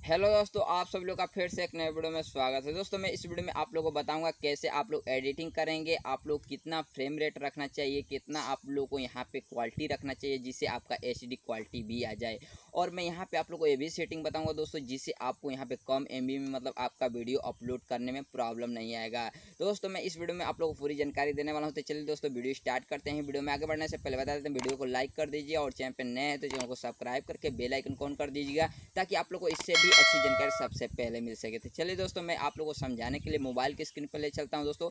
Hello दोस्तों, आप सभी लोग का फिर से एक नए वीडियो में स्वागत है। दोस्तों मैं इस वीडियो में आप लोगों को बताऊंगा कैसे आप लोग एडिटिंग करेंगे, आप लोग कितना फ्रेम रेट रखना चाहिए, कितना आप लोगों को यहाँ पे क्वालिटी रखना चाहिए जिससे आपका एचडी क्वालिटी भी आ जाए। और मैं यहाँ पे आप लोगों को ये भी सेटिंग बताऊंगा दोस्तों, जिससे आपको यहाँ पे कम एमबी में मतलब आपका वीडियो अपलोड करने में प्रॉब्लम नहीं आएगा। तो दोस्तों मैं इस वीडियो में आप लोगों को पूरी जानकारी देने वाला हूँ। तो चलिए दोस्तों वीडियो स्टार्ट करते हैं। वीडियो में आगे बढ़ने से पहले बता देते हैं, वीडियो को लाइक कर दीजिए और चैनल पर नए हैं तो चैनल को सब्सक्राइब करके बेल आइकन ऑन कर दीजिएगा, ताकि आप लोग को इससे भी अच्छी जानकारी सबसे पहले मिल सके। तो चलिए दोस्तों मैं आप लोगों को समझाने के लिए मोबाइल की स्क्रीन पर ले चलता हूं दोस्तों।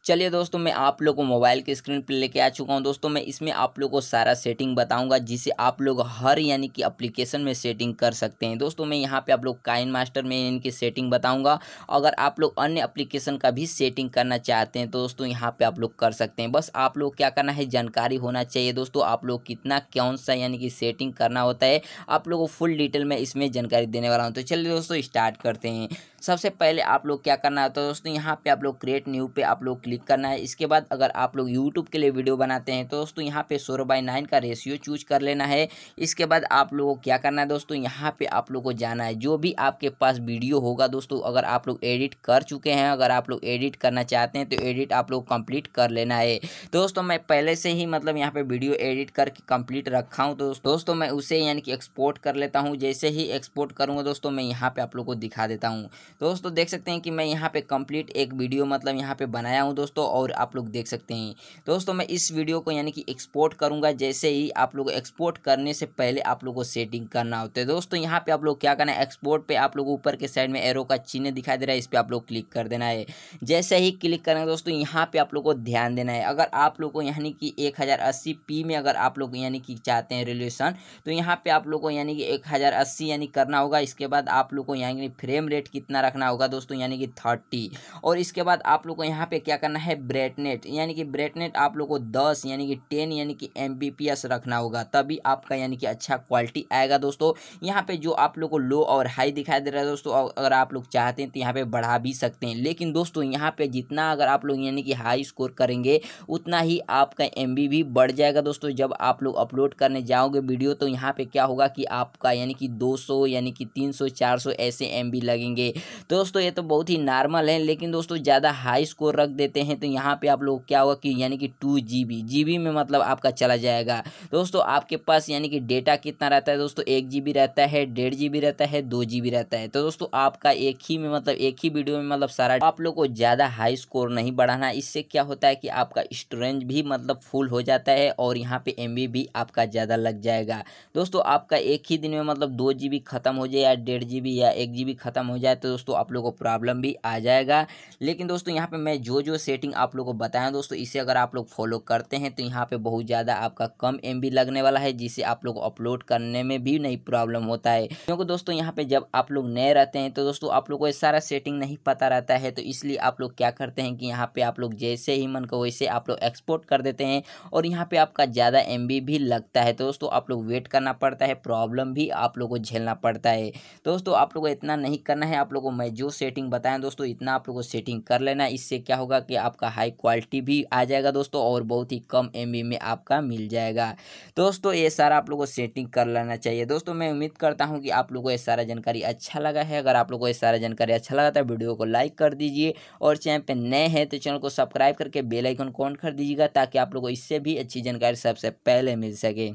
चलिए दोस्तों मैं आप लोग को मोबाइल की स्क्रीन पर लेके आ चुका हूं दोस्तों। मैं इसमें आप लोग को सारा सेटिंग बताऊंगा जिसे आप लोग हर यानी कि एप्लीकेशन में सेटिंग कर सकते हैं। दोस्तों मैं यहां पे आप लोग काइन मास्टर में इनकी सेटिंग बताऊंगा। अगर आप लोग अन्य एप्लीकेशन का भी सेटिंग करना चाहते हैं तो दोस्तों यहां पे आप लोग कर सकते हैं। बस आप लोग क्या करना है, जानकारी होना चाहिए दोस्तों, आप लोग कितना कौन सा यानी कि सेटिंग करना होता है। आप लोग को फुल डिटेल में इसमें जानकारी देने वाला हूँ। तो चलिए दोस्तों स्टार्ट करते हैं। सबसे पहले आप लोग क्या करना होता है दोस्तों, यहाँ पे आप लोग क्रिएट न्यू पे आप लोग क्लिक करना है। इसके बाद अगर आप लोग यूट्यूब के लिए वीडियो बनाते हैं तो दोस्तों यहाँ पे 16:9 का रेशियो चूज कर लेना है। इसके बाद आप लोगों को क्या करना है दोस्तों, यहाँ पे आप लोग को जाना है। जो भी आपके पास वीडियो होगा दोस्तों, अगर आप लोग एडिट कर चुके हैं, अगर आप लोग एडिट करना चाहते हैं तो एडिट आप लोग कंप्लीट कर लेना है। दोस्तों मैं पहले से ही मतलब यहाँ पे वीडियो एडिट करके कंप्लीट रखा हूँ। तो दोस्तों मैं उसे यानी कि एक्सपोर्ट कर लेता हूँ। जैसे ही एक्सपोर्ट करूँगा दोस्तों मैं यहाँ पे आप लोग को दिखा देता हूँ। दोस्तों देख सकते हैं कि मैं यहाँ पे कंप्लीट एक वीडियो मतलब यहाँ पे बनाया हूँ दोस्तों, और आप लोग देख सकते हैं। दोस्तों मैं इस वीडियो को यानी कि एक्सपोर्ट करूँगा। जैसे ही आप लोग एक्सपोर्ट करने से पहले आप लोग को सेटिंग करना होता है। दोस्तों यहाँ पे आप लोग क्या करना है, एक्सपोर्ट पे आप लोग ऊपर के साइड में एरो का चिन्ह दिखाई दे रहा है, इस पर आप लोग क्लिक कर देना है। जैसे ही क्लिक करेंगे दोस्तों यहाँ पे आप लोग को ध्यान देना है। अगर आप लोग को यानी कि 1080p में अगर आप लोग यानी कि चाहते हैं रिलेशन, तो यहाँ पे आप लोग को यानी कि 1080 यानी करना होगा। इसके बाद आप लोग को यानी कि फ्रेम रेट कितना रखना होगा दोस्तों, यानी कि 30। और इसके बाद आप लोग को यहाँ पे क्या करना है, ब्राइटनेट यानी कि ब्राइटनेट आप लोग को 10 यानी कि 10 यानी कि mbps रखना होगा, तभी आपका यानी कि अच्छा क्वालिटी आएगा दोस्तों। यहाँ पे जो आप लोग को लो और हाई दिखाई दे रहा है दोस्तों, अगर आप लोग चाहते हैं तो यहाँ पे बढ़ा भी सकते हैं। लेकिन दोस्तों यहाँ पे जितना अगर आप लोग यानी कि हाई स्कोर करेंगे उतना ही आपका MB भी बढ़ जाएगा दोस्तों। जब आप लोग अपलोड करने जाओगे वीडियो तो यहाँ पे क्या होगा कि आपका यानी कि 200 यानी कि 300 400 ऐसे MB लगेंगे दोस्तों। ये तो बहुत ही नॉर्मल है, लेकिन दोस्तों ज़्यादा हाई स्कोर रख देते हैं तो यहाँ पे आप लोग क्या होगा कि यानी कि 2 GB में मतलब आपका चला जाएगा दोस्तों। आपके पास यानी कि डेटा कितना रहता है दोस्तों, 1 GB रहता है, 1.5 GB रहता है, 2 GB रहता है। तो दोस्तों आपका एक ही में मतलब एक ही वीडियो में मतलब सारा आप लोग को ज़्यादा हाई स्कोर नहीं बढ़ाना। इससे क्या होता है कि आपका स्टोरेज भी मतलब फुल हो जाता है और यहाँ पे MB भी आपका ज़्यादा लग जाएगा दोस्तों। आपका एक ही दिन में मतलब 2 GB खत्म हो जाए या 1.5 GB या 1 GB खत्म हो जाए तो दोस्तों आप लोग को प्रॉब्लम भी आ जाएगा। लेकिन दोस्तों यहाँ पे मैं जो सेटिंग आप लोग को बताया दोस्तों, इसे अगर आप लोग फॉलो करते हैं तो यहाँ पे बहुत ज़्यादा आपका कम MB लगने वाला है, जिससे आप लोग अपलोड करने में भी नहीं प्रॉब्लम होता है। क्योंकि दोस्तों यहाँ पे जब आप लोग नए रहते हैं तो दोस्तों आप लोग को ये सारा सेटिंग नहीं पता रहता है, तो इसलिए आप लोग क्या करते हैं कि यहाँ पे आप लोग जैसे ही मन को वैसे आप लोग एक्सपोर्ट कर देते हैं और यहाँ पे आपका ज़्यादा MB भी लगता है। तो दोस्तों आप लोग वेट करना पड़ता है, प्रॉब्लम भी आप लोग को झेलना पड़ता है। दोस्तों आप लोग को इतना नहीं करना है, आप लोग को मैं जो सेटिंग बताया दोस्तों इतना आप लोग को सेटिंग कर लेना। इससे क्या होगा कि आपका हाई क्वालिटी भी आ जाएगा दोस्तों, और बहुत ही कम MB में आपका मिल जाएगा दोस्तों। ये सारा आप लोग को सेटिंग कर लेना चाहिए दोस्तों। मैं उम्मीद करता हूँ कि आप लोगों को ये सारा जानकारी अच्छा लगा है। अगर आप लोग को ये सारा जानकारी अच्छा लगा तो वीडियो को लाइक कर दीजिए, और चैनल पे नए हैं तो चैनल को सब्सक्राइब करके बेल आइकन ऑन कर दीजिएगा, ताकि आप लोग को इससे भी अच्छी जानकारी सबसे पहले मिल सके।